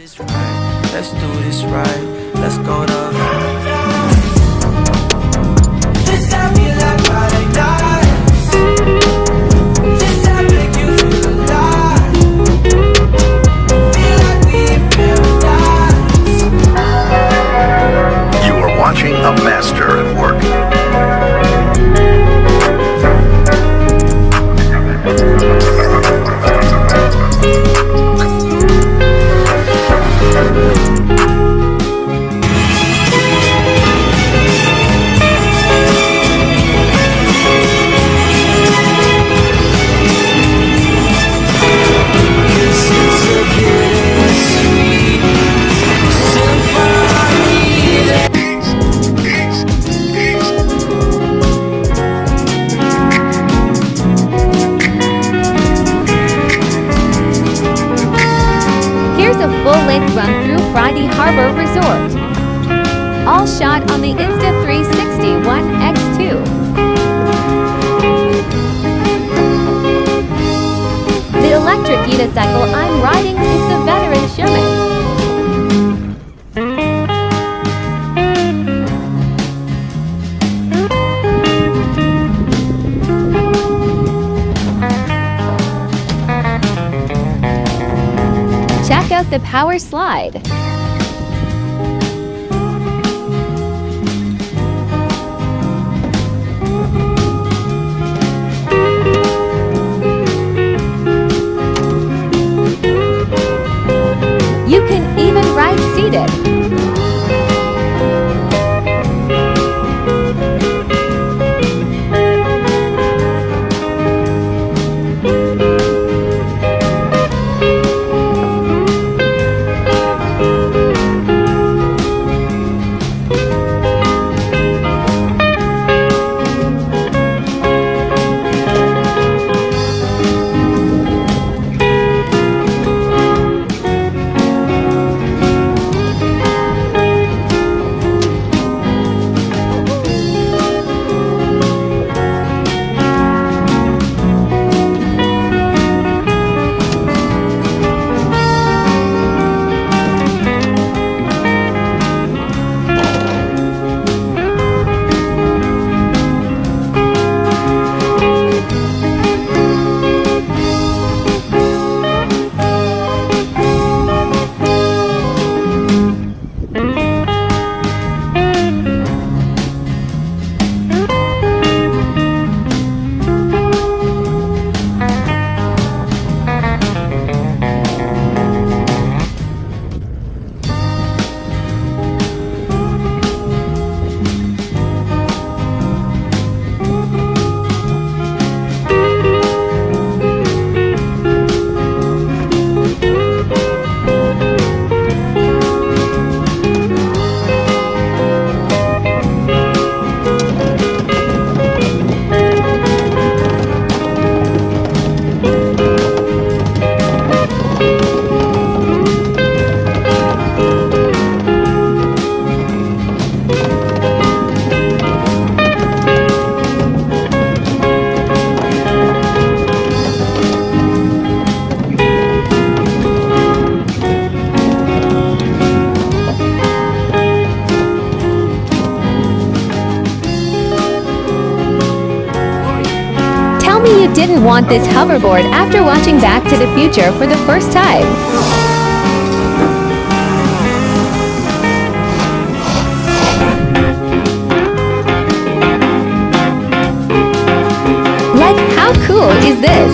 this right. Let's do this right. Let's go to this time feel like Friday nights. This time make you feel alive. Feel like we in paradise. You are watching a master at work. Full-length run-through Friday Harbor Resort. All shot on the Insta360 One X2. The electric unicycle I'm riding is the veteran Sherman. Check out the power slide. You can even ride seated. You didn't want this hoverboard after watching Back to the Future for the first time. Like, how cool is this?